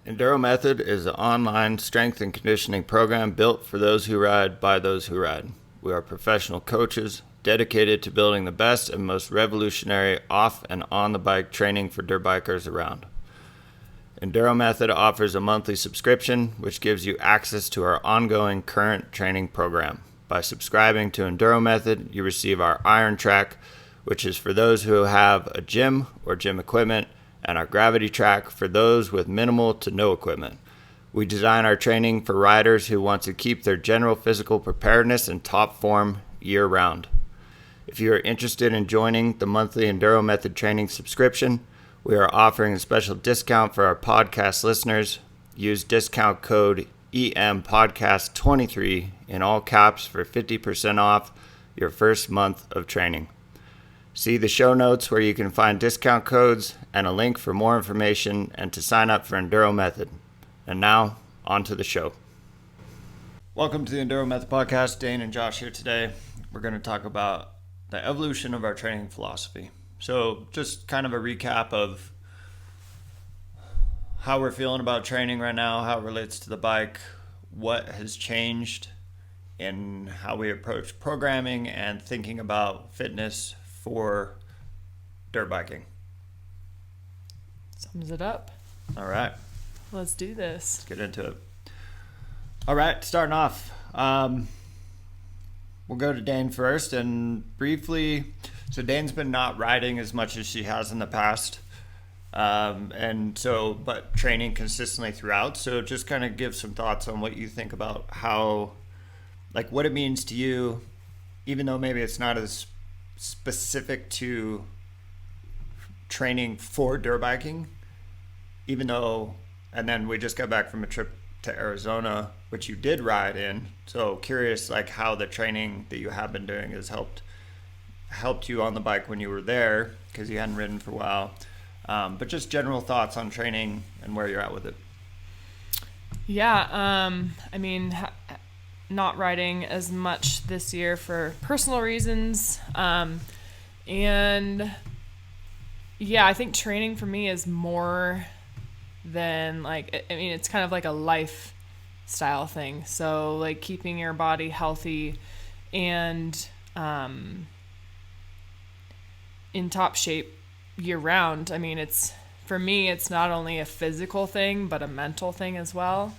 Enduro Method is an online strength and conditioning program built for those who ride by those who ride. We are professional coaches dedicated to building the best and most revolutionary off and on the bike training for dirt bikers around. Enduro Method offers a monthly subscription which gives you access to our ongoing current training program. By subscribing to Enduro Method, you receive our Iron Track, which is for those who have a gym or gym equipment, and our Gravity Track for those with minimal to no equipment. We design our training for riders who want to keep their general physical preparedness in top form year-round. If you are interested in joining the monthly Enduro Method training subscription, we are offering a special discount for our podcast listeners. Use discount code EMPodcast23 in all caps for 50% off your first month of training. See the show notes where you can find discount codes and a link for more information and to sign up for Enduro Method. And now, on to the show. Welcome to the Enduro Method podcast. Dayne and Josh here today. We're going to talk about the evolution of our training philosophy. So just kind of a recap of how we're feeling about training right now, how it relates to the bike, what has changed in how we approach programming and thinking about fitness for dirt biking. Sums it up. All right. Let's do this. Let's get into it. All right, starting off. We'll go to Dayne first and briefly. So Dayne's been not riding as much as she has in the past. But training consistently throughout. So just kind of give some thoughts on what you think about how, like what it means to you, even though maybe it's not as specific to training for dirt biking, even though, and then we just got back from a trip to Arizona, which you did ride in. So curious, like how the training that you have been doing has helped you on the bike when you were there, because you hadn't ridden for a while. But just general thoughts on training and where you're at with it. Yeah, not riding as much this year for personal reasons. I think training for me is more than it's kind of like a lifestyle thing. So like keeping your body healthy and in top shape year round. I mean, for me, it's not only a physical thing, but a mental thing as well.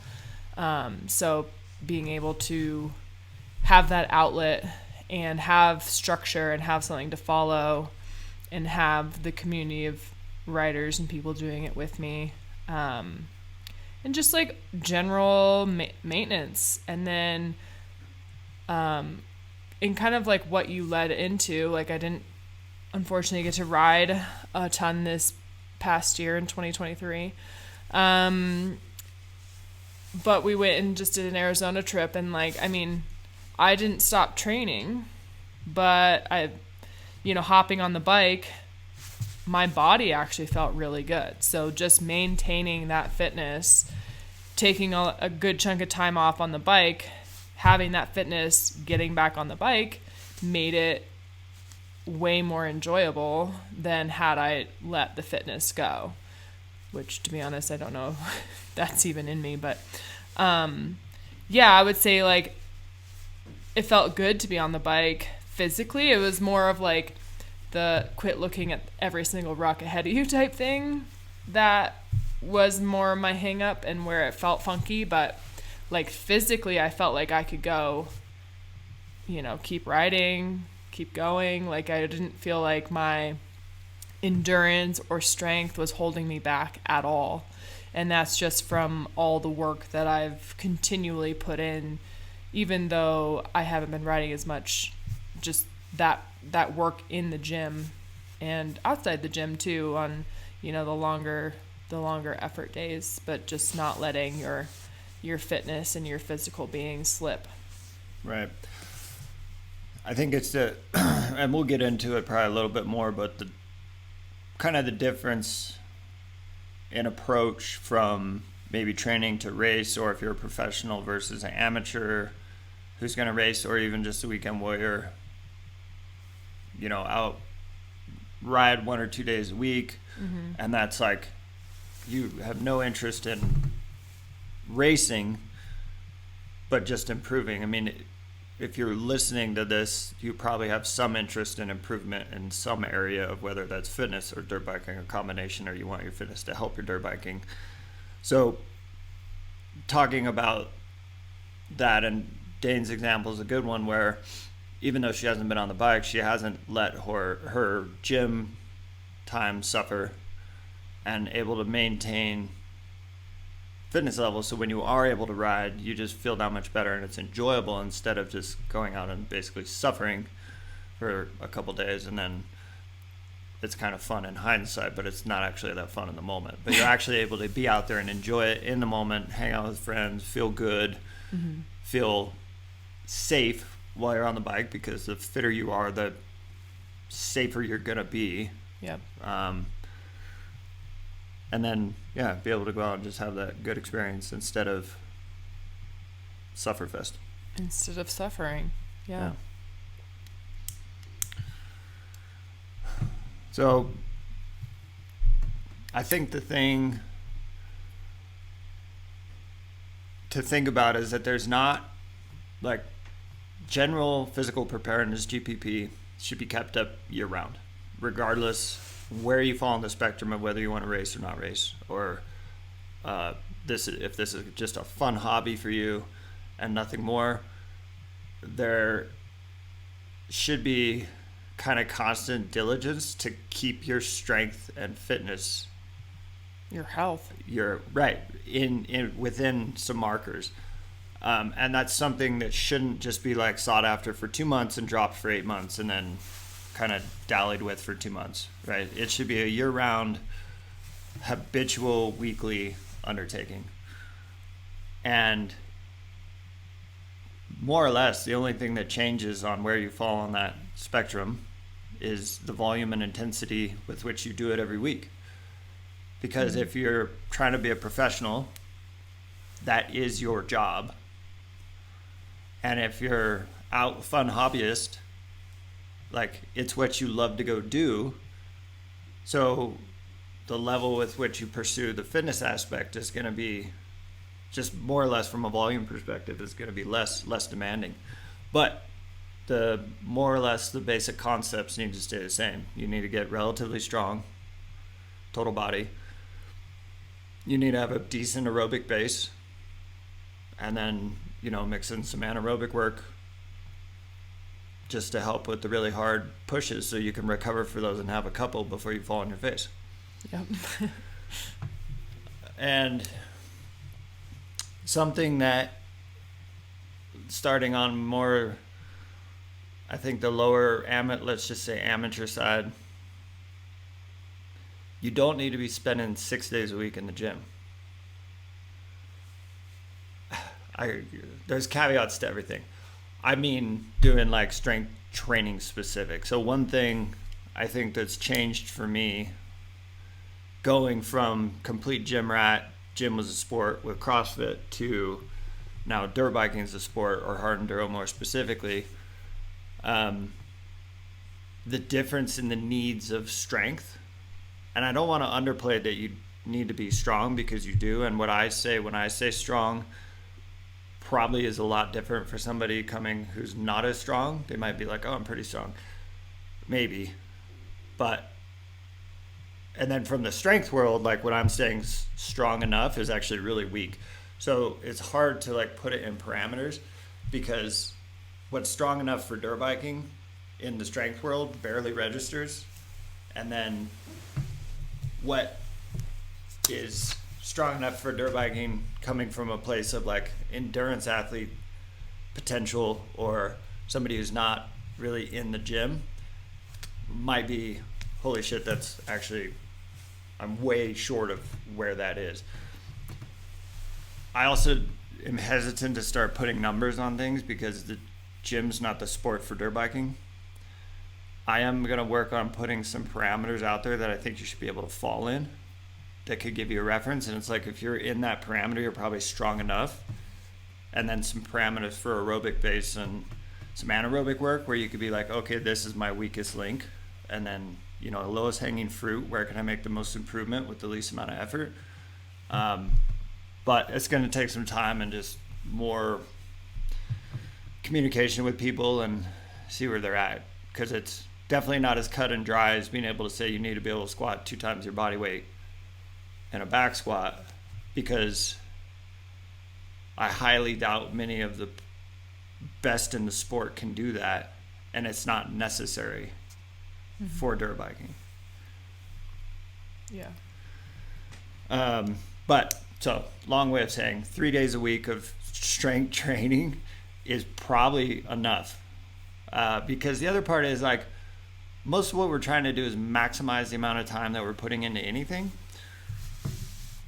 So being able to have that outlet and have structure and have something to follow and have the community of riders and people doing it with me. And just like general maintenance. And then, in kind of like what you led into, like I didn't unfortunately get to ride a ton this past year in 2023. But we went and just did an Arizona trip and I didn't stop training, but hopping on the bike, my body actually felt really good. So just maintaining that fitness, taking a good chunk of time off on the bike, having that fitness, getting back on the bike made it way more enjoyable than had I let the fitness go, which to be honest, I don't know if that's even in me, but I would say like it felt good to be on the bike physically. It was more of like the quit looking at every single rock ahead of you type thing that was more my hang up and where it felt funky. But like physically I felt like I could go, keep riding, keep going. Like I didn't feel like my endurance or strength was holding me back at all. And that's just from all the work that I've continually put in, even though I haven't been riding as much, just that work in the gym and outside the gym too on, the longer effort days, but just not letting your fitness and your physical being slip. Right. I think it's and we'll get into it probably a little bit more, but the kind of the difference in approach from maybe training to race, or if you're a professional versus an amateur who's going to race, or even just a weekend warrior, out ride 1 or 2 days a week. Mm-hmm. And that's like, you have no interest in racing, but just improving. I mean, if you're listening to this, you probably have some interest in improvement in some area of whether that's fitness or dirt biking or combination, or you want your fitness to help your dirt biking. So talking about that, and Dayne's example is a good one, where even though she hasn't been on the bike, she hasn't let her gym time suffer and able to maintain fitness levels. So when you are able to ride, you just feel that much better and it's enjoyable, instead of just going out and basically suffering for a couple days, and then it's kind of fun in hindsight, but it's not actually that fun in the moment. But you're actually able to be out there and enjoy it in the moment, hang out with friends, feel good, feel safe while you're on the bike, because the fitter you are, the safer you're gonna be. Yep. And then, be able to go out and just have that good experience instead of sufferfest. Instead of suffering. Yeah. So I think the thing to think about is that there's not, like, general physical preparedness, GPP, should be kept up year round, regardless where you fall on the spectrum of whether you want to race or not race, or if this is just a fun hobby for you and nothing more. There should be kind of constant diligence to keep your strength and fitness, your health, your right in within some markers, and that's something that shouldn't just be like sought after for 2 months and dropped for 8 months and then kind of dallied with for 2 months, right? It should be a year-round, habitual, weekly undertaking. And more or less, the only thing that changes on where you fall on that spectrum is the volume and intensity with which you do it every week. Because if you're trying to be a professional, that is your job. And if you're out fun hobbyist, like, it's what you love to go do. So the level with which you pursue the fitness aspect is going to be just more or less, from a volume perspective, is going to be less demanding. But the more or less the basic concepts need to stay the same. You need to get relatively strong, total body. You need to have a decent aerobic base, and then, mix in some anaerobic work just to help with the really hard pushes, so you can recover for those and have a couple before you fall on your face. Yep. And something that, starting on more, I think the lower let's just say amateur side, you don't need to be spending 6 days a week in the gym. There's caveats to everything. I mean, doing like strength training specific. So one thing I think that's changed for me, going from complete gym rat, gym was a sport with CrossFit, to now dirt biking is a sport, or hard enduro more specifically, the difference in the needs of strength. And I don't want to underplay that you need to be strong, because you do. And what I say when I say strong probably is a lot different for somebody coming who's not as strong. They might be like, oh, I'm pretty strong. Maybe. But, and then from the strength world, like, what I'm saying strong enough is actually really weak. So it's hard to like put it in parameters, because what's strong enough for dirt biking in the strength world barely registers. And then what is strong enough for dirt biking coming from a place of like endurance athlete potential, or somebody who's not really in the gym, might be, holy shit, that's actually, I'm way short of where that is. I also am hesitant to start putting numbers on things, because the gym's not the sport for dirt biking. I am going to work on putting some parameters out there that I think you should be able to fall in, that could give you a reference. And it's like, if you're in that parameter, you're probably strong enough. And then some parameters for aerobic base and some anaerobic work, where you could be like, okay, this is my weakest link. And then, lowest hanging fruit, where can I make the most improvement with the least amount of effort? But it's going to take some time and just more communication with people and see where they're at, because it's definitely not as cut and dry as being able to say you need to be able to squat 2 times your body weight in a back squat, because I highly doubt many of the best in the sport can do that, and it's not necessary for dirt biking. Yeah. But so long way of saying 3 days a week of strength training is probably enough, because the other part is like most of what we're trying to do is maximize the amount of time that we're putting into anything.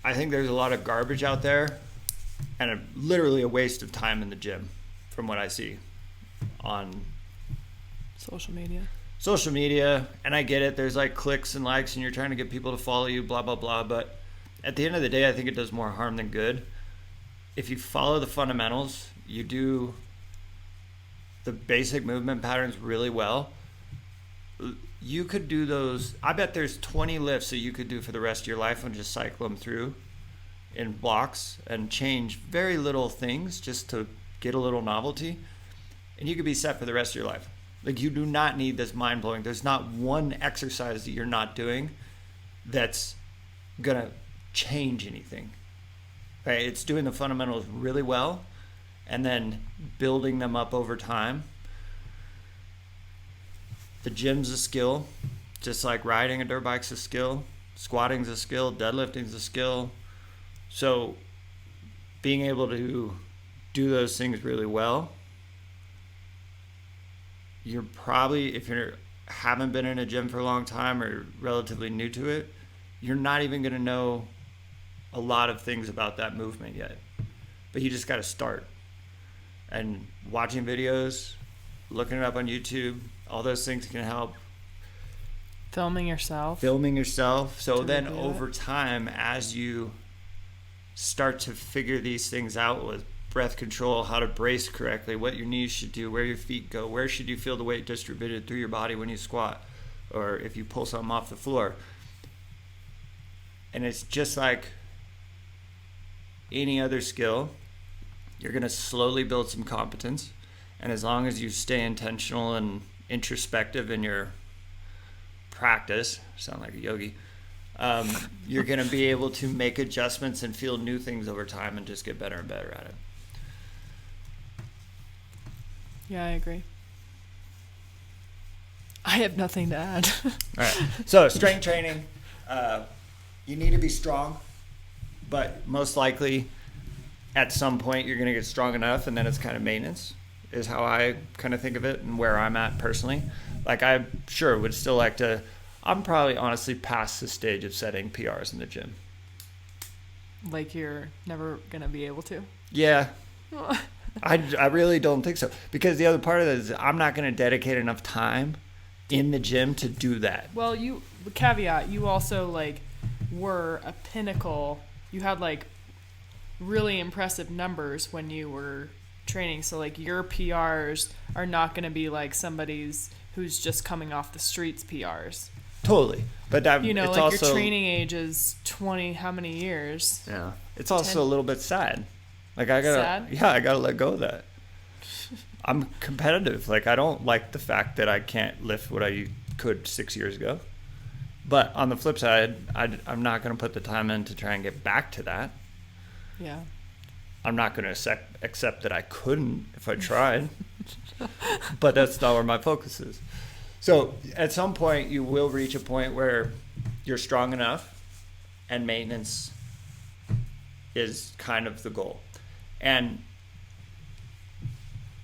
I think there's a lot of garbage out there and literally a waste of time in the gym from what I see on social media. And I get it, there's like clicks and likes and you're trying to get people to follow you, blah blah blah, but at the end of the day I think it does more harm than good. If you follow the fundamentals, you do the basic movement patterns really well, you could do those. I bet there's 20 lifts that you could do for the rest of your life and just cycle them through in blocks and change very little things just to get a little novelty, and you could be set for the rest of your life. Like, you do not need this mind-blowing. There's not one exercise that you're not doing that's gonna change anything. Right? It's doing the fundamentals really well and then building them up over time. The gym's a skill, just like riding a dirt bike's a skill, squatting's a skill, deadlifting's a skill. So being able to do those things really well, you're probably, if you haven't been in a gym for a long time or relatively new to it, you're not even going to know a lot of things about that movement yet. But you just got to start. And watching videos, looking it up on YouTube, all those things can help. Filming yourself. So then over time, as you start to figure these things out with breath control, how to brace correctly, what your knees should do, where your feet go, where should you feel the weight distributed through your body when you squat, or if you pull something off the floor. And it's just like any other skill, you're going to slowly build some competence. And as long as you stay intentional and introspective in your practice, sound like a yogi, you're going to be able to make adjustments and feel new things over time and just get better and better at it. Yeah, I agree. I have nothing to add. All right. So strength training, you need to be strong, but most likely at some point you're going to get strong enough, and then it's kind of maintenance is how I kind of think of it and where I'm at personally. Like, I sure would still like to, I'm probably honestly past the stage of setting PRs in the gym. Like, you're never going to be able to? Yeah. I really don't think so. Because the other part of it is I'm not going to dedicate enough time in the gym to do that. Well, caveat, you also, like, were a pinnacle. You had, like, really impressive numbers when you were training. So, like, your PRs are not going to be like somebody's who's just coming off the streets PRs. Totally. But that, you know, it's like also, your training age is 20 how many years? Yeah. It's also 10. a little bit sad. Like, I gotta let go of that. I'm competitive. Like, I don't like the fact that I can't lift what I could 6 years ago. But on the flip side, I'm not going to put the time in to try and get back to that. Yeah. I'm not going to accept that I couldn't if I tried. But that's not where my focus is. So at some point, you will reach a point where you're strong enough, and maintenance is kind of the goal. And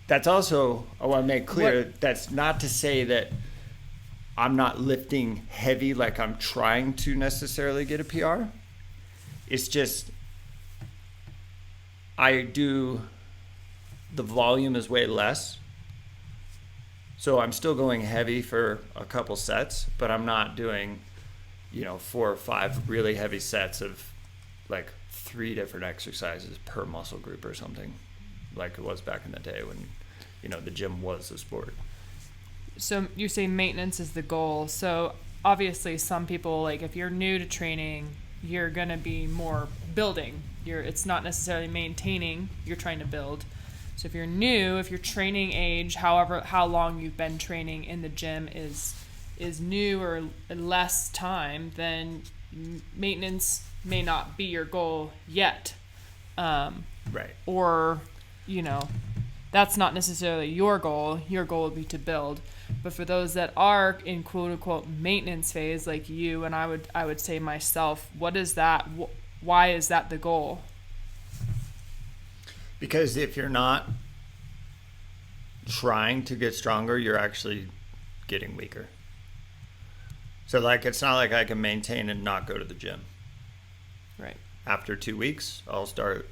that's also, I want to make clear, that's not to say that I'm not lifting heavy like I'm trying to necessarily get a PR. It's just the volume is way less. So I'm still going heavy for a couple sets, but I'm not doing, 4 or 5 really heavy sets of like 3 different exercises per muscle group or something, like it was back in the day when, the gym was the sport. So you say maintenance is the goal. So obviously some people, like, if you're new to training, you're going to be more building. It's not necessarily maintaining, you're trying to build. So if you're new, if your training age, however how long you've been training in the gym is new or less time, then maintenance may not be your goal yet. Right. Or, that's not necessarily your goal. Your goal would be to build. But for those that are in quote unquote maintenance phase, like you and I would say myself, what is that? Why is that the goal? Because if you're not trying to get stronger, you're actually getting weaker. So like, it's not like I can maintain and not go to the gym. Right. After 2 weeks, I'll start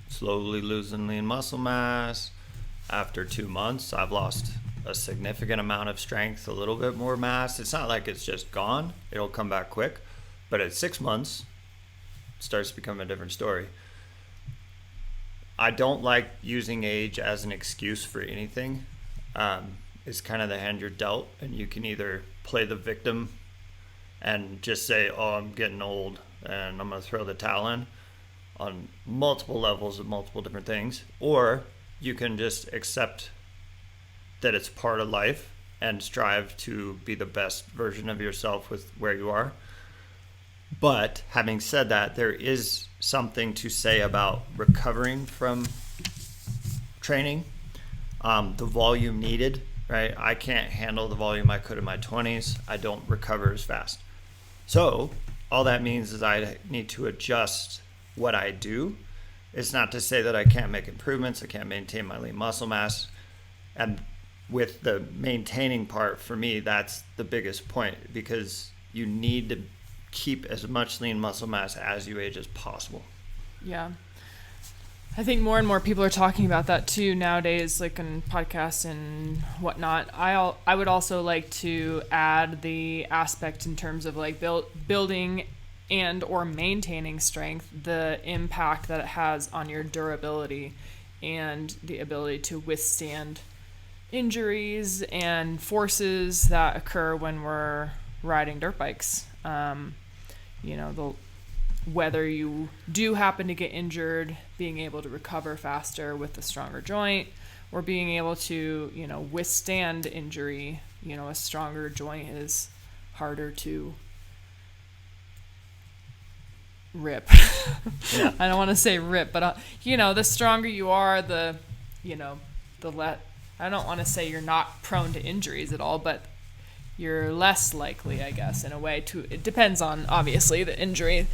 slowly losing lean muscle mass. After 2 months, I've lost a significant amount of strength, a little bit more mass. It's not like it's just gone. It'll come back quick. But at 6 months, it starts to become a different story. I don't like using age as an excuse for anything. It's kind of the hand you're dealt, and you can either play the victim and just say, oh, I'm getting old and I'm going to throw the towel in on multiple levels of multiple different things, or you can just accept that it's part of life and strive to be the best version of yourself with where you are. But having said that, there is something to say about recovering from training, the volume needed, right? I can't handle the volume I could in my 20s. I don't recover as fast. So all that means is I need to adjust what I do. It's not to say that I can't make improvements. I can't maintain my lean muscle mass. And with the maintaining part, for me, that's the biggest point, because you need to keep as much lean muscle mass as you age as possible. Yeah. I think more and more people are talking about that too nowadays, like in podcasts and whatnot. I would also like to add the aspect in terms of like building and or maintaining strength, the impact that it has on your durability and the ability to withstand injuries and forces that occur when we're riding dirt bikes. Whether you do happen to get injured, being able to recover faster with a stronger joint, or being able to, withstand injury. A stronger joint is harder to rip. Yeah. I don't want to say rip, but the stronger you are, the I don't want to say you're not prone to injuries at all, but you're less likely, I guess, in a way to, it depends on obviously the injury.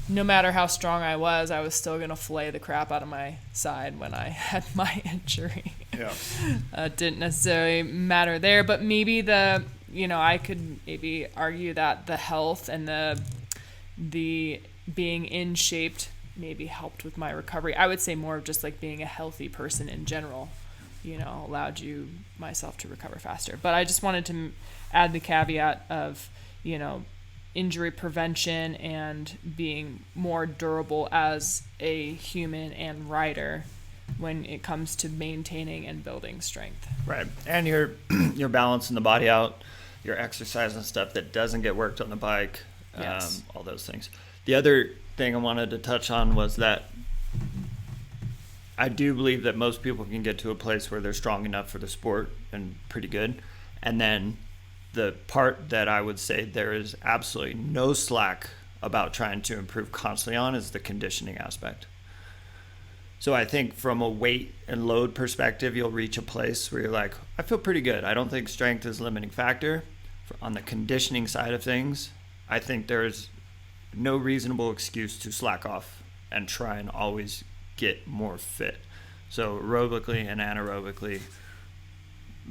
No matter how strong I was still going to fillet the crap out of my side when I had my injury. Yeah. Didn't necessarily matter there, but maybe I could maybe argue that the health and the being in shape maybe helped with my recovery. I would say more of just like being a healthy person in general, allowed myself to recover faster. But I just wanted to add the caveat of, injury prevention and being more durable as a human and rider when it comes to maintaining and building strength. Right. And you're balancing the body out, your exercise and stuff that doesn't get worked on the bike, yes. All those things. The other thing I wanted to touch on was that I do believe that most people can get to a place where they're strong enough for the sport and pretty good. And then the part that I would say there is absolutely no slack about trying to improve constantly on is the conditioning aspect. So I think from a weight and load perspective, you'll reach a place where you're like, I feel pretty good. I don't think strength is a limiting factor. On the conditioning side of things, I think there's no reasonable excuse to slack off and try and always get more fit. So aerobically and anaerobically,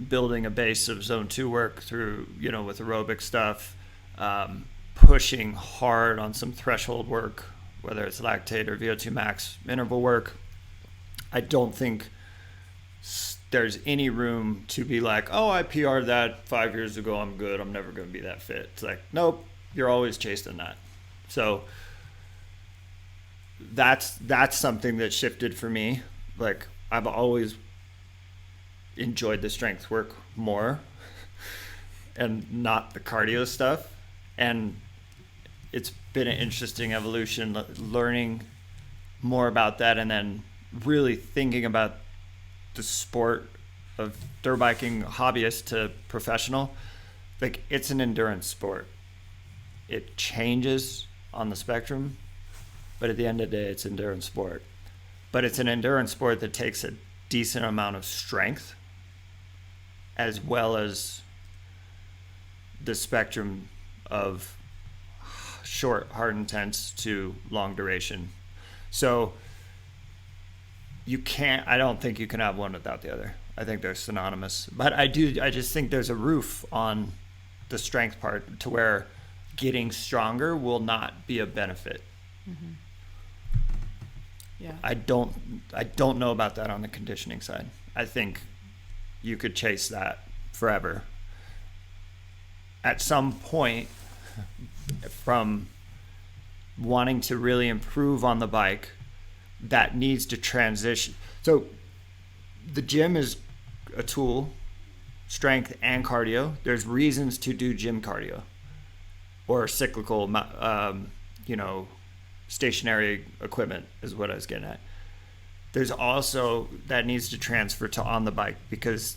building a base of zone 2 work through, with aerobic stuff, pushing hard on some threshold work, whether it's lactate or VO2 max interval work. I don't think there's any room to be like, oh, I PR'd that 5 years ago, I'm good, I'm never going to be that fit. It's like, nope, you're always chasing that. So that's something that shifted for me. Like, I've always enjoyed the strength work more and not the cardio stuff. And it's been an interesting evolution, learning more about that, and then really thinking about the sport of dirt biking, hobbyist to professional. Like, it's an endurance sport. It changes on the spectrum, but at the end of the day, it's an endurance sport. But it's an endurance sport that takes a decent amount of strength as well as the spectrum of short, hard, intense to long duration. So I don't think you can have one without the other. I think they're synonymous. But I just think there's a roof on the strength part to where getting stronger will not be a benefit. Mm-hmm. Yeah. I don't know about that on the conditioning side. I think you could chase that forever. At some point, from wanting to really improve on the bike, that needs to transition. So the gym is a tool, strength and cardio. There's reasons to do gym cardio or cyclical, stationary equipment is what I was getting at. There's also that needs to transfer to on the bike, because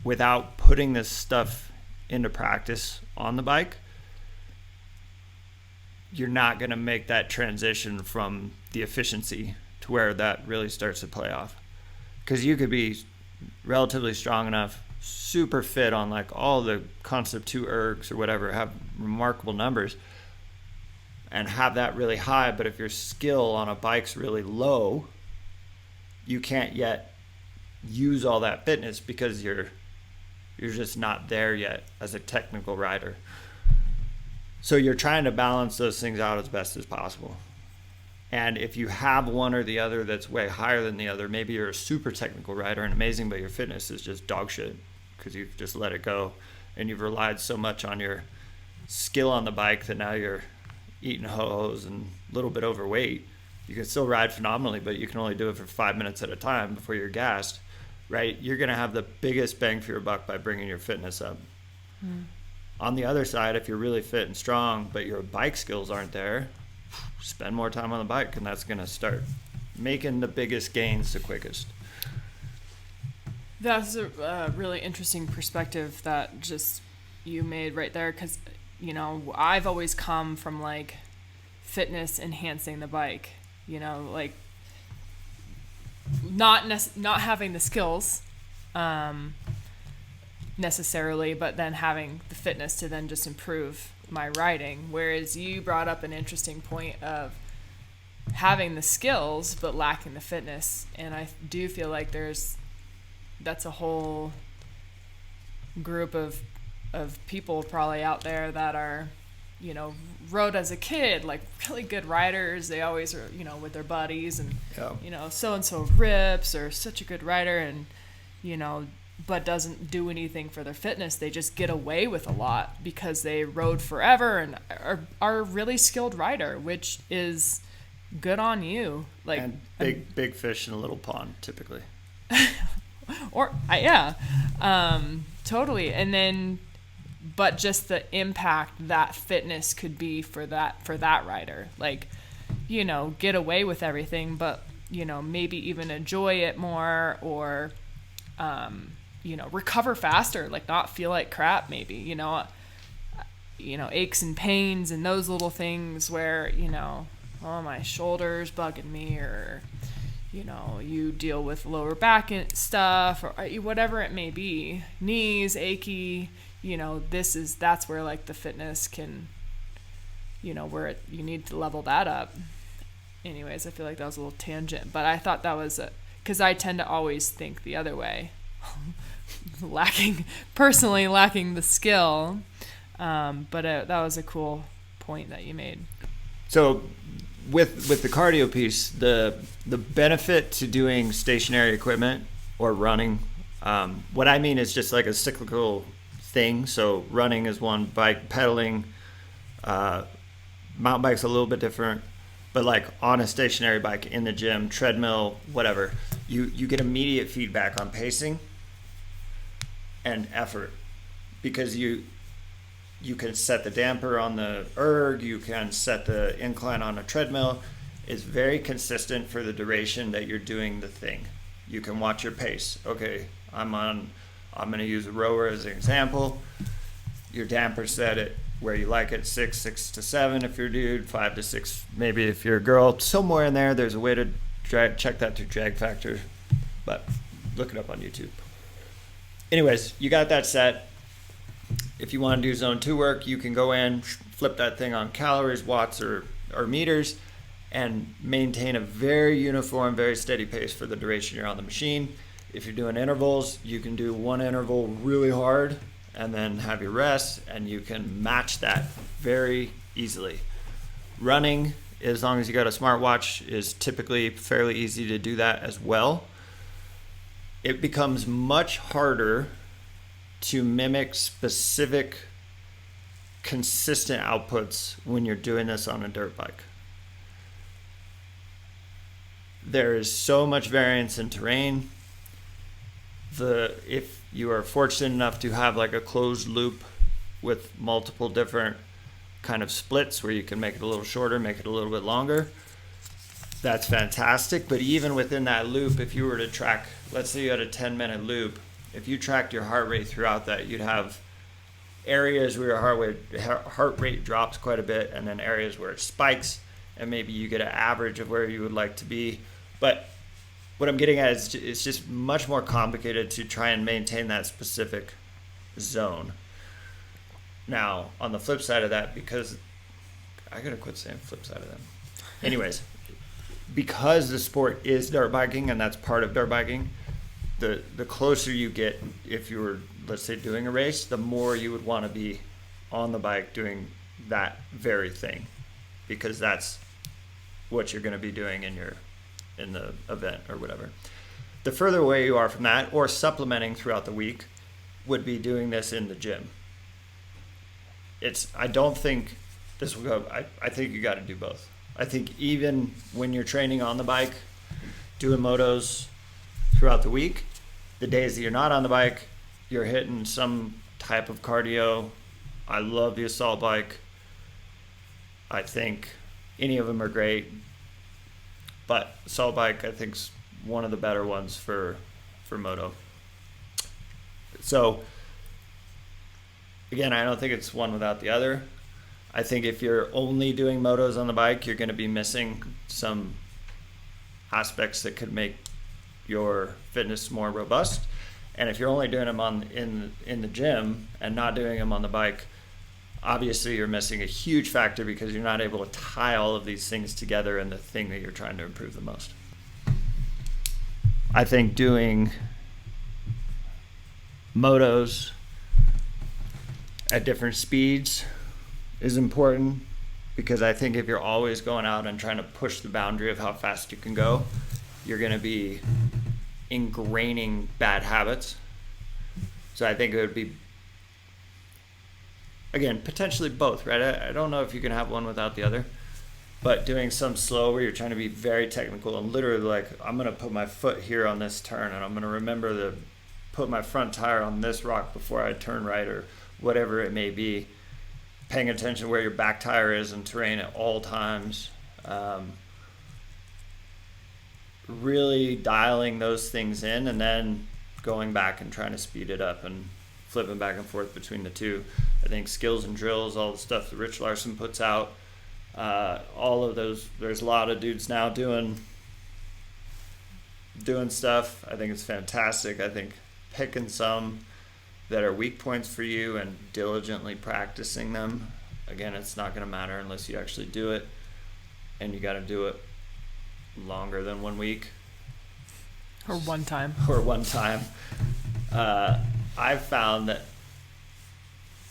without putting this stuff into practice on the bike, you're not going to make that transition from the efficiency to where that really starts to play off. Because you could be relatively strong enough, super fit on like all the Concept 2 ergs or whatever, have remarkable numbers, and have that really high, but if your skill on a bike's really low, you can't yet use all that fitness because you're just not there yet as a technical rider. So you're trying to balance those things out as best as possible. And if you have one or the other that's way higher than the other, maybe you're a super technical rider and amazing, but your fitness is just dog shit because you've just let it go and you've relied so much on your skill on the bike that now you're eating ho-hos and a little bit overweight. You can still ride phenomenally, but you can only do it for 5 minutes at a time before you're gassed, right? You're going to have the biggest bang for your buck by bringing your fitness up. On the other side, if you're really fit and strong, but your bike skills aren't there, spend more time on the bike, and that's going to start making the biggest gains the quickest. That's a really interesting perspective that just you made right there, because I've always come from like fitness enhancing the bike, like not having the skills necessarily, but then having the fitness to then just improve my riding. Whereas you brought up an interesting point of having the skills but lacking the fitness, and I do feel like that's a whole group of people probably out there that are, rode as a kid, like really good riders. They always are, with their buddies and, so-and-so rips or such a good rider and, but doesn't do anything for their fitness. They just get away with a lot because they rode forever and are a really skilled rider, which is good on you. Like, and big fish in a little pond, typically. Totally. And then, but just the impact that fitness could be for that rider, like, get away with everything, but, maybe even enjoy it more, or, recover faster, like not feel like crap, maybe, aches and pains and those little things where, oh, my shoulder's bugging me, or, you deal with lower back stuff or whatever it may be, knees achy, that's where like the fitness can, where you need to level that up. Anyways, I feel like that was a little tangent, but I thought that was because I tend to always think the other way, lacking the skill. But that was a cool point that you made. So with the cardio piece, the benefit to doing stationary equipment or running, what I mean is just like a cyclical thing. So running is one, bike pedaling, mountain bike's a little bit different, but like on a stationary bike in the gym, treadmill, whatever, you get immediate feedback on pacing and effort, because You can set the damper on the erg, you can set the incline on a treadmill. It's very consistent for the duration that you're doing the thing. You can watch your pace. Okay, I'm going to use a rower as an example. Your damper set it where you like it, 6 to 7 if you're a dude, 5 to 6 maybe if you're a girl. Somewhere in there's a way to check that through drag factor, but look it up on YouTube. Anyways, you got that set. If you want to do zone 2 work, you can go in, flip that thing on calories, watts, or meters, and maintain a very uniform, very steady pace for the duration you're on the machine. If you're doing intervals, you can do one interval really hard and then have your rest, and you can match that very easily. Running, as long as you got a smartwatch, is typically fairly easy to do that as well. It becomes much harder to mimic specific, consistent outputs when you're doing this on a dirt bike. There is so much variance in terrain. If you are fortunate enough to have like a closed loop with multiple different kind of splits where you can make it a little shorter, make it a little bit longer, that's fantastic. But even within that loop, if you were to track, let's say you had a 10-minute loop, if you tracked your heart rate throughout that, you'd have areas where your heart rate drops quite a bit, and then areas where it spikes, and maybe you get an average of where you would like to be. But what I'm getting at is it's just much more complicated to try and maintain that specific zone. Now, on the flip side of that, because I gotta quit saying flip side of them. Anyways, because the sport is dirt biking and that's part of dirt biking, the closer you get, if you were, let's say, doing a race, the more you would want to be on the bike doing that very thing, because that's what you're going to be doing in the event or whatever. The further away you are from that, or supplementing throughout the week, would be doing this in the gym. I don't think this will go. I think you got to do both. I think even when you're training on the bike, doing motos throughout the week, the days that you're not on the bike, you're hitting some type of cardio. I love the assault bike. I think any of them are great, but assault bike I think is one of the better ones for moto. So again, I don't think it's one without the other. I think if you're only doing motos on the bike, you're going to be missing some aspects that could make your fitness more robust. And if you're only doing them in the gym and not doing them on the bike, obviously you're missing a huge factor, because you're not able to tie all of these things together in the thing that you're trying to improve the most. I think doing motos at different speeds is important, because I think if you're always going out and trying to push the boundary of how fast you can go, you're going to be ingraining bad habits. So I think it would be, again, potentially both, right? I don't know if you can have one without the other, but doing some slow where you're trying to be very technical and literally like, I'm going to put my foot here on this turn, and I'm going to remember to put my front tire on this rock before I turn right, or whatever it may be. Paying attention where your back tire is in terrain at all times. Really dialing those things in, and then going back and trying to speed it up and flipping back and forth between the two. I think skills and drills, all the stuff that Rich Larson puts out, all of those, there's a lot of dudes now doing stuff. I think it's fantastic. I think picking some that are weak points for you and diligently practicing them. Again, it's not going to matter unless you actually do it, and you got to do it longer than 1 week. Or one time. I've found that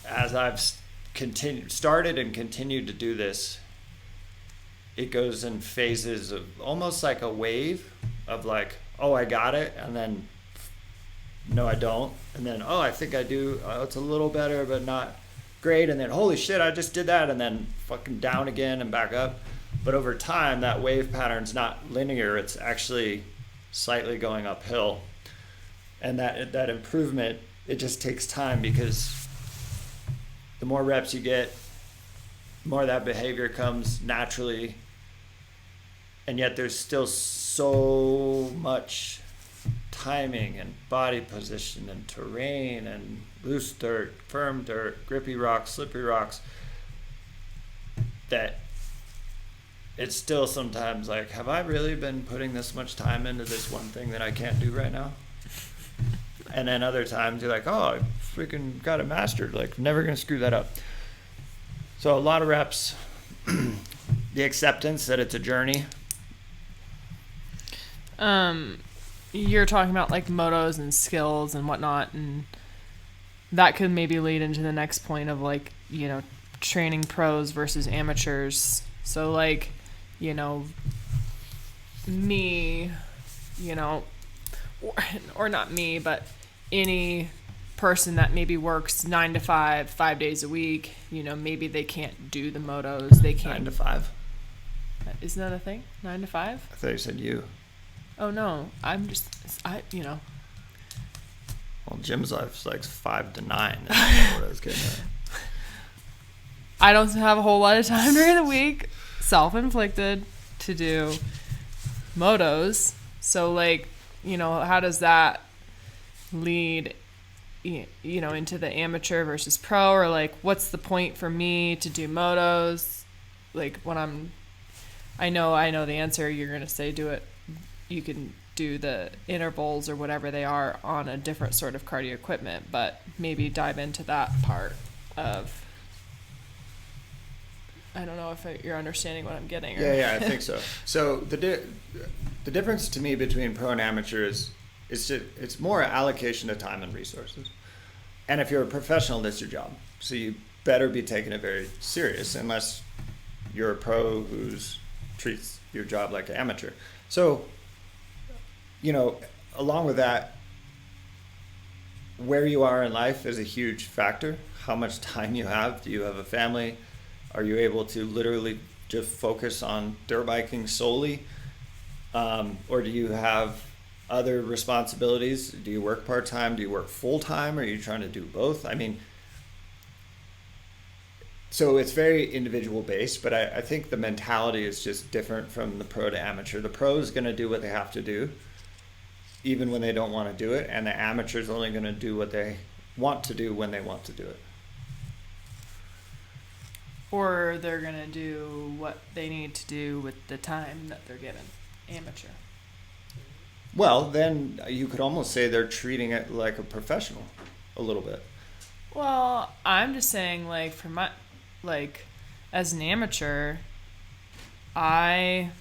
as I've started and continued to do this, it goes in phases of almost like a wave of like, oh, I got it, and then no, I don't, and then, oh, I think I do, it's a little better but not great, and then holy shit, I just did that, and then fucking down again and back up. But over time, that wave pattern's not linear, it's actually slightly going uphill. And that improvement, it just takes time, because the more reps you get, more of that behavior comes naturally. And yet there's still so much timing and body position and terrain and loose dirt, firm dirt, grippy rocks, slippery rocks, that it's still sometimes like, have I really been putting this much time into this one thing that I can't do right now? And then other times you're like, oh, I freaking got it mastered. Like, never going to screw that up. So a lot of reps, the acceptance that it's a journey. You're talking about like motos and skills and whatnot, and that could maybe lead into the next point of like, you know, training pros versus amateurs. So like, you know, me, you know, or not me, but any person that maybe works 9 to 5, 5 days a week, you know, maybe they can't do the motos. They can't. 9 to 5. Isn't that a thing? 9 to 5? I thought you said you. Oh no, you know. Well, Jim's life's like 5 to 9. That's what I was getting at. I don't have a whole lot of time during the week, self-inflicted, to do motos. So like, you know, how does that lead, you know, into the amateur versus pro, or like, what's the point for me to do motos? Like when I know the answer. You're gonna say do it. You can do the intervals or whatever they are on a different sort of cardio equipment, but maybe dive into that part of. I don't know if you're understanding what I'm getting. Yeah, I think so. So the difference to me between pro and amateur is it's more allocation of time and resources. And if you're a professional, that's your job. So you better be taking it very serious, unless you're a pro who's treats your job like an amateur. So, you know, along with that, where you are in life is a huge factor. How much time you have. Do you have a family? Are you able to literally just focus on dirt biking solely? Or do you have other responsibilities? Do you work part-time? Do you work full-time? Are you trying to do both? I mean, so it's very individual based, but I think the mentality is just different from the pro to amateur. The pro is going to do what they have to do, even when they don't want to do it, and the amateur is only going to do what they want to do when they want to do it. Or they're going to do what they need to do with the time that they're given. Amateur. Well, then you could almost say they're treating it like a professional a little bit. Well, I'm just saying, like, as an amateur, I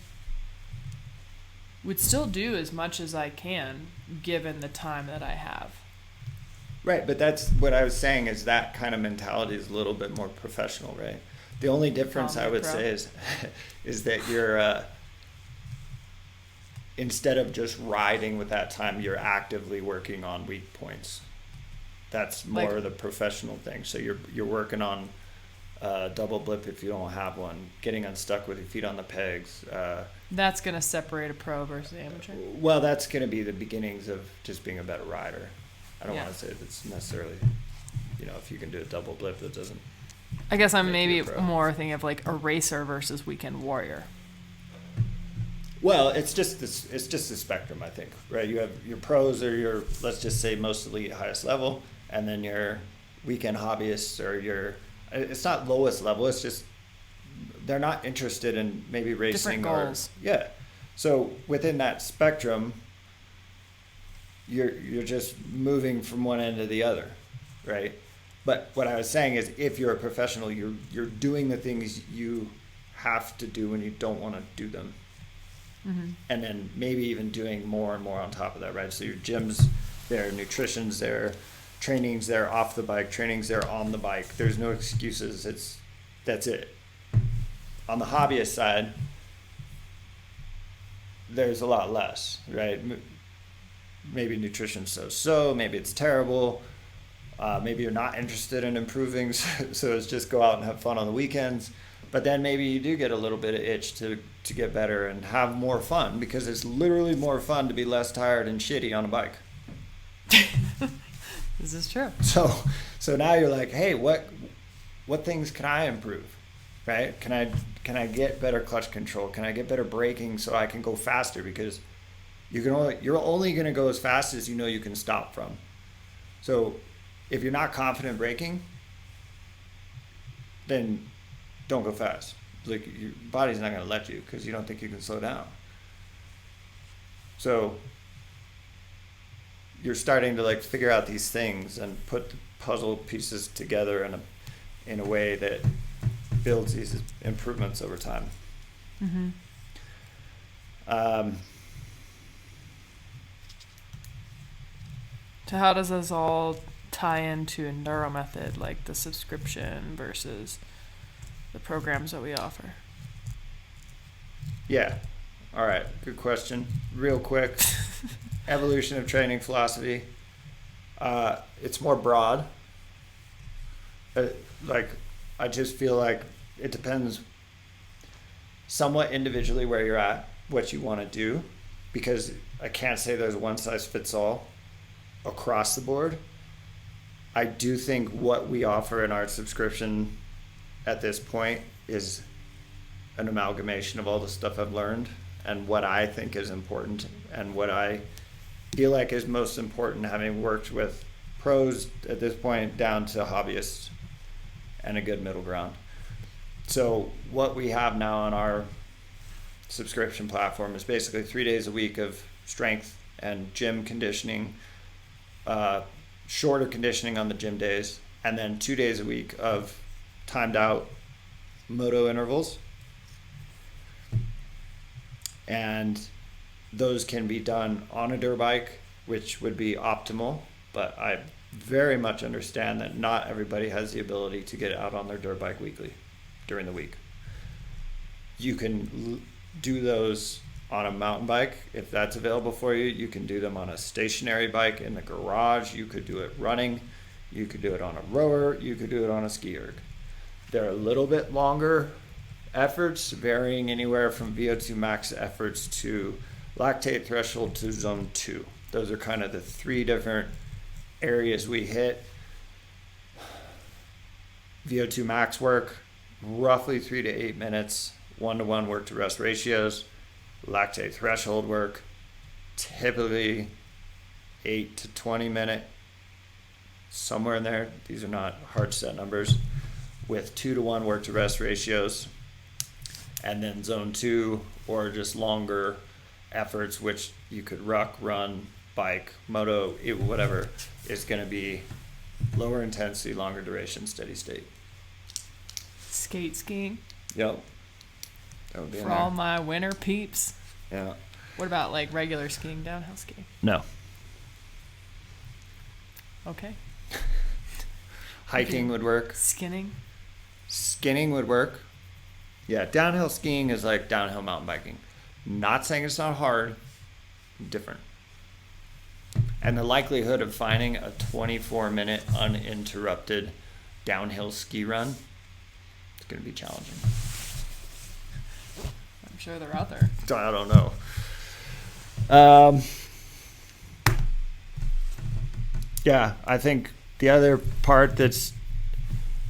would still do as much as I can given the time that I have. Right, but that's what I was saying, is that kind of mentality is a little bit more professional, right? The only difference I would say is that you're instead of just riding with that time, you're actively working on weak points. That's more the professional thing. So you're working on double blip if you don't have one, getting unstuck with your feet on the pegs. That's going to separate a pro versus amateur? Well, that's going to be the beginnings of just being a better rider. I don't want to say that's necessarily, you know, if you can do a double blip, that doesn't. I guess I'm maybe more thinking of like a racer versus weekend warrior. Well, it's just the spectrum, I think, right? You have your pros, or your, let's just say, most elite, highest level, and then your weekend hobbyists, or your, it's not lowest level, it's just they're not interested in maybe racing. Different goals. Yeah. So within that spectrum, you're just moving from one end to the other, right? But what I was saying is, if you're a professional, you're doing the things you have to do when you don't want to do them. Mm-hmm. And then maybe even doing more and more on top of that, right? So your gym's there, nutrition's there, training's there off the bike, training's there on the bike. There's no excuses. That's it. On the hobbyist side, there's a lot less, right? Maybe nutrition's so, maybe it's terrible. Maybe you're not interested in improving, so it's just go out and have fun on the weekends. But then maybe you do get a little bit of itch to get better and have more fun, because it's literally more fun to be less tired and shitty on a bike. This is true. So now you're like, hey, what what things can I improve, right? Can I get better clutch control? Can I get better braking so I can go faster? Because you're only going to go as fast as you know you can stop from. So if you're not confident braking, then don't go fast. Like, your body's not going to let you because you don't think you can slow down. So you're starting to like figure out these things and put the puzzle pieces together in a way that builds these improvements over time. Mm-hmm. So how does this all tie into Enduro Method, like the subscription versus the programs that we offer? Yeah. All right. Good question. Real quick. Evolution of training philosophy. It's more broad. Like, I just feel like it depends somewhat individually where you're at, what you want to do, because I can't say there's one size fits all across the board. I do think what we offer in our subscription at this point is an amalgamation of all the stuff I've learned and what I think is important and what I feel like is most important, having worked with pros at this point down to hobbyists, and a good middle ground. So what we have now on our subscription platform is basically 3 days a week of strength and gym conditioning, shorter conditioning on the gym days, and then 2 days a week of timed out moto intervals. And those can be done on a dirt bike, which would be optimal, but I very much understand that not everybody has the ability to get out on their dirt bike weekly during the week. You can do those on a mountain bike if that's available for you. You can do them on a stationary bike in the garage. You could do it running. You could do it on a rower. You could do it on a ski erg. They're a little bit longer efforts, varying anywhere from VO2 max efforts to lactate threshold to zone 2. Those are kind of the three different areas we hit. VO2 max work, roughly 3 to 8 minutes, 1-to-1 work to rest ratios. Lactate threshold work, typically 8 to 20 minute, somewhere in there. These are not hard set numbers, with 2-to-1 work to rest ratios. And then zone 2, or just longer efforts, which you could ruck, run, bike, moto, whatever, is going to be lower intensity, longer duration, steady state. Skate skiing. Yep. That would be for all my winter peeps. Yeah. What about like regular skiing, downhill skiing? No. Okay. Hiking would work. Skinning. Skinning would work. Yeah, downhill skiing is like downhill mountain biking. Not saying it's not hard, different. And the likelihood of finding a 24-minute uninterrupted downhill ski run is going to be challenging. I'm sure they're out there. I don't know. Yeah, I think the other part that's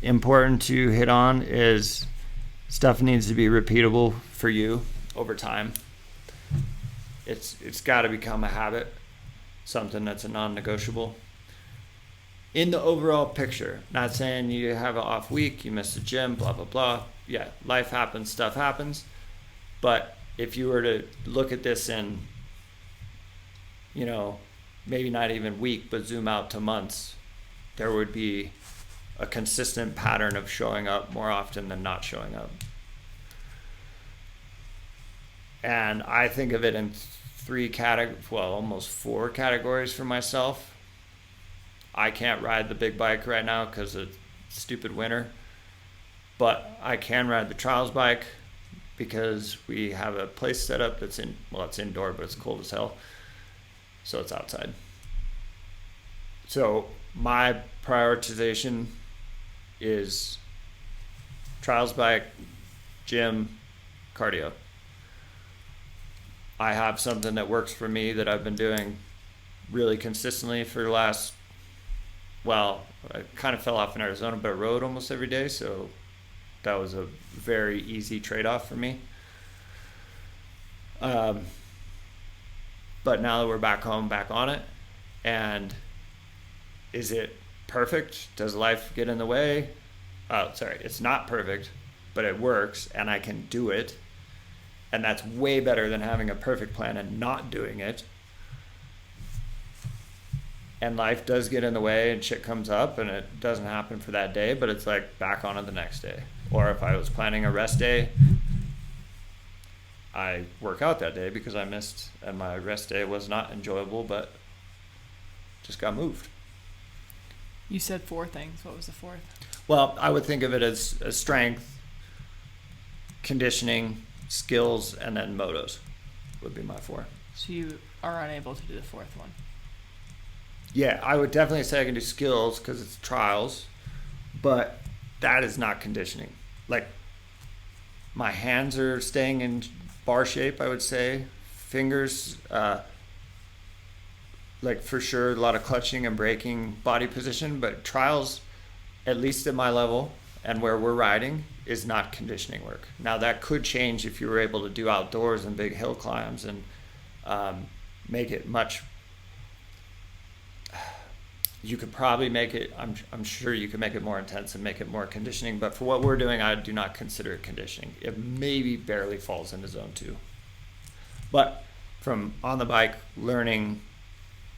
important to hit on is stuff needs to be repeatable for you over time. It's got to become a habit, something that's a non-negotiable. In the overall picture, not saying you have an off week, you miss the gym, blah, blah, blah. Yeah, life happens, stuff happens. But if you were to look at this in, maybe not even week, but zoom out to months, there would be a consistent pattern of showing up more often than not showing up. And I think of it in almost 4 categories for myself. I can't ride the big bike right now because of stupid winter, but I can ride the trials bike because we have a place set up that's it's indoor, but it's cold as hell, so it's outside. So my prioritization is trials bike, gym, cardio. I have something that works for me that I've been doing really consistently for the last well, I kind of fell off in Arizona, but I rode almost every day, so that was a very easy trade-off for me. But now that we're back home, back on it, and is it perfect? Does life get in the way? Sorry, it's not perfect, but it works, and I can do it, and that's way better than having a perfect plan and not doing it. And life does get in the way and shit comes up and it doesn't happen for that day, but it's like back on it the next day. Or if I was planning a rest day, I work out that day because I missed, and my rest day was not enjoyable, but just got moved. You said 4 things. What was the 4th? Well, I would think of it as strength, conditioning, skills, and then motos would be my 4. So you are unable to do the 4th one. Yeah, I would definitely say I can do skills because it's trials, but that is not conditioning. Like, my hands are staying in bar shape, I would say. Fingers, like for sure, a lot of clutching and braking, body position, but trials, at least at my level and where we're riding, is not conditioning work. Now, that could change if you were able to do outdoors and big hill climbs and make it much. You could probably make it, I'm sure you could make it more intense and make it more conditioning, but for what we're doing, I do not consider it conditioning. It maybe barely falls into zone 2. But from on the bike, learning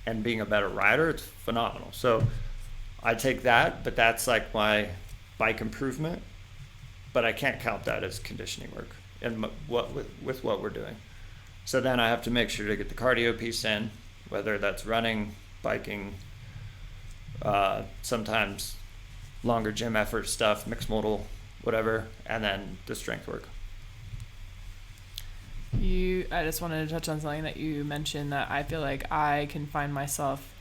and being a better rider, it's phenomenal. So I take that, but that's like my bike improvement, but I can't count that as conditioning work and with what we're doing. So then I have to make sure to get the cardio piece in, whether that's running, biking, sometimes longer gym effort stuff, mixed modal, whatever, and then the strength work. I just wanted to touch on something that you mentioned, that I feel like I can find myself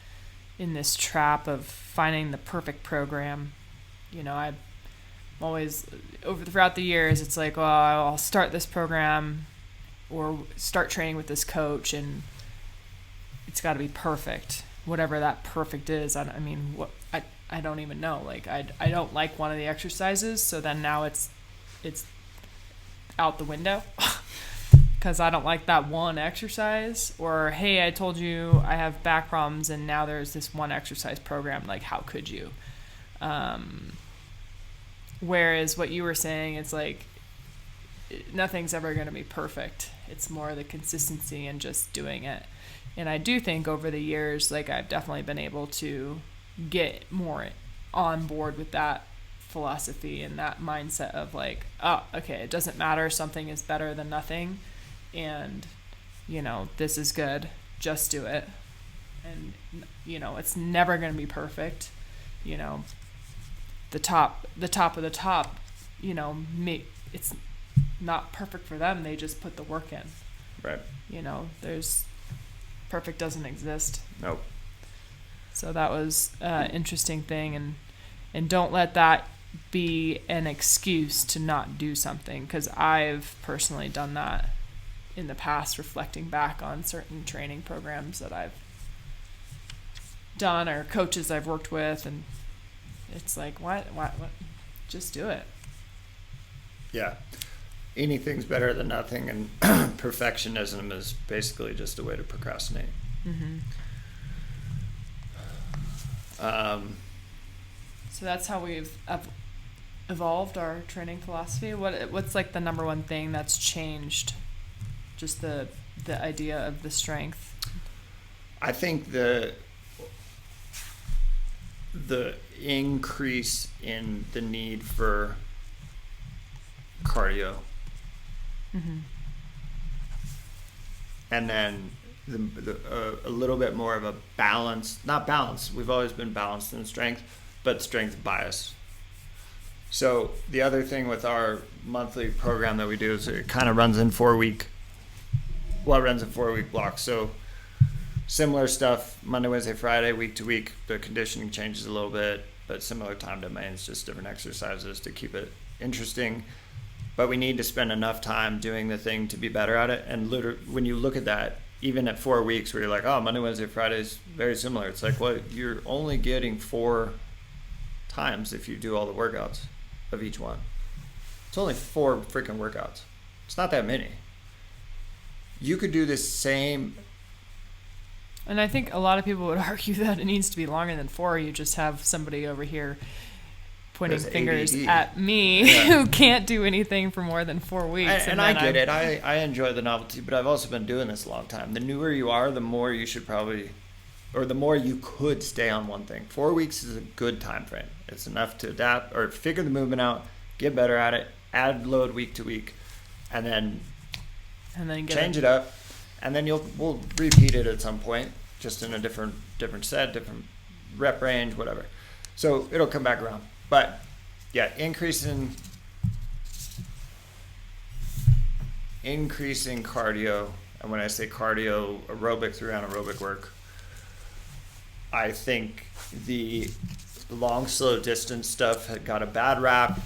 in this trap of finding the perfect program. You know, I'm always, throughout the years, it's like, well, I'll start this program or start training with this coach, and it's got to be perfect. Whatever that perfect is. I mean, I don't even know. Like, I don't like one of the exercises, so then now it's out the window because I don't like that one exercise. Or, hey, I told you I have back problems and now there's this one exercise program. Like, how could you? Whereas what you were saying, it's like nothing's ever going to be perfect. It's more the consistency and just doing it. And I do think over the years, like, I've definitely been able to get more on board with that philosophy and that mindset of like, oh, okay, it doesn't matter. Something is better than nothing. And, you know, this is good. Just do it. And, you know, it's never going to be perfect. You know, the top of the top, you know, it's not perfect for them. They just put the work in. Right. You know, perfect doesn't exist. Nope. So that was an interesting thing, and don't let that be an excuse to not do something, because I've personally done that in the past, reflecting back on certain training programs that I've done or coaches I've worked with, and it's like, what? Just do it. Yeah. Anything's better than nothing, and perfectionism is basically just a way to procrastinate. Mm-hmm. So that's how we've evolved our training philosophy. What's like the number one thing that's changed? Just the idea of the strength. I think the increase in the need for cardio. Mm-hmm. And then a little bit more of a not balance. We've always been balanced in strength, but strength bias. So the other thing with our monthly program that we do is it kind of runs in 4-week blocks. So similar stuff, Monday, Wednesday, Friday, week to week. The conditioning changes a little bit, but similar time domains, just different exercises to keep it interesting. But we need to spend enough time doing the thing to be better at it. And literally, when you look at that, even at 4 weeks where you're like, oh, Monday, Wednesday, Friday is very similar. It's like, well, you're only getting 4 times if you do all the workouts of each one. It's only 4 freaking workouts. It's not that many. You could do the same. And I think a lot of people would argue that it needs to be longer than 4. You just have somebody over here pointing fingers ADD. at me who can't do anything for more than 4 weeks. And I get it. I enjoy the novelty, but I've also been doing this a long time. The newer you are, the more you should probably, or the more you could stay on one thing. 4 weeks is a good time frame. It's enough to adapt or figure the movement out, get better at it, add load week to week, and then change it up, and then we'll repeat it at some point, just in a different set, different rep range, whatever. So it'll come back around. But yeah, increasing cardio, and when I say cardio, aerobic through anaerobic work, I think the long, slow distance stuff had got a bad rap,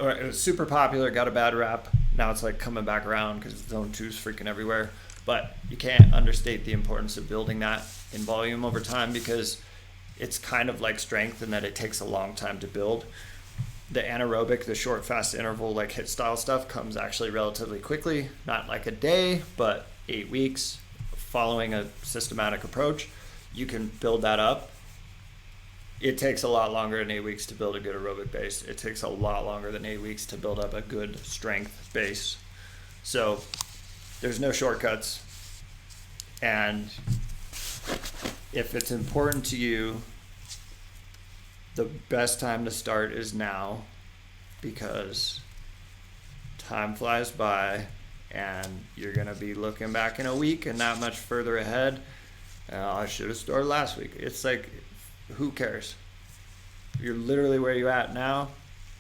or it was super popular, got a bad rap. Now it's like coming back around because zone 2's freaking everywhere. But you can't understate the importance of building that in volume over time, because it's kind of like strength in that it takes a long time to build. The anaerobic, the short, fast interval, like HIIT style stuff comes actually relatively quickly, not like a day, but 8 weeks. Following a systematic approach, you can build that up. It takes a lot longer than 8 weeks to build a good aerobic base. It takes a lot longer than 8 weeks to build up a good strength base. So there's no shortcuts. And if it's important to you, the best time to start is now, because time flies by and you're going to be looking back in a week and not much further ahead. I should have started last week. It's like, who cares? You're literally where you're at now.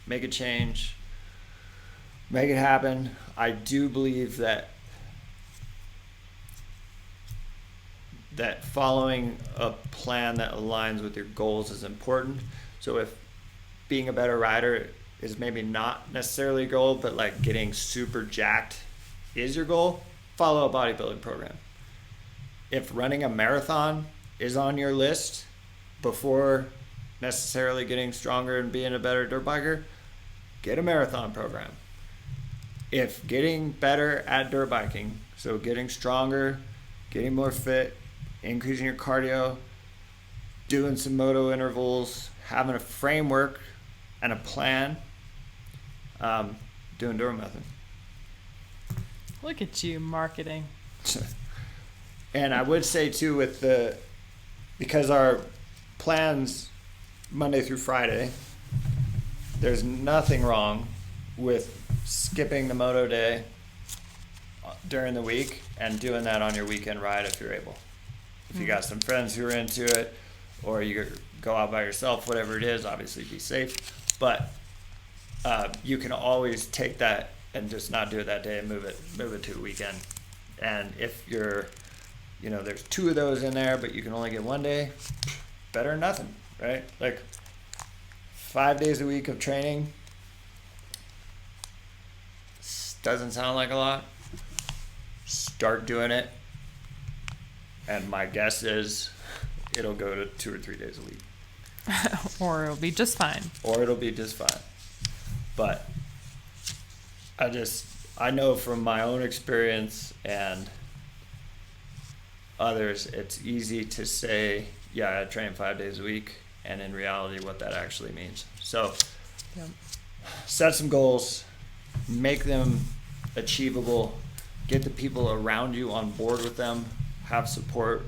Make a change. Make it happen. I do believe that following a plan that aligns with your goals is important. So if being a better rider is maybe not necessarily a goal, but like getting super jacked is your goal, follow a bodybuilding program. If running a marathon is on your list before necessarily getting stronger and being a better dirt biker, get a marathon program. If getting better at dirt biking, so getting stronger, getting more fit, increasing your cardio, doing some moto intervals, having a framework and a plan, do Enduro Method. Look at you, marketing. And I would say too, because our plans Monday through Friday, there's nothing wrong with skipping the moto day during the week and doing that on your weekend ride if you're able. If you got some friends who are into it, or you go out by yourself, whatever it is, obviously be safe. But you can always take that and just not do it that day and move it to a weekend. And if you're, there's 2 of those in there, but you can only get 1 day, better than nothing, right? Like 5 days a week of training doesn't sound like a lot. Start doing it. And my guess is it'll go to 2 or 3 days a week. Or it'll be just fine. But I know from my own experience and others, it's easy to say, yeah, I train 5 days a week, and in reality what that actually means. So set some goals, make them achievable, get the people around you on board with them, have support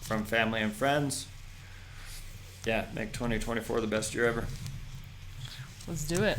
from family and friends. Yeah, make 2024 the best year ever. Let's do it.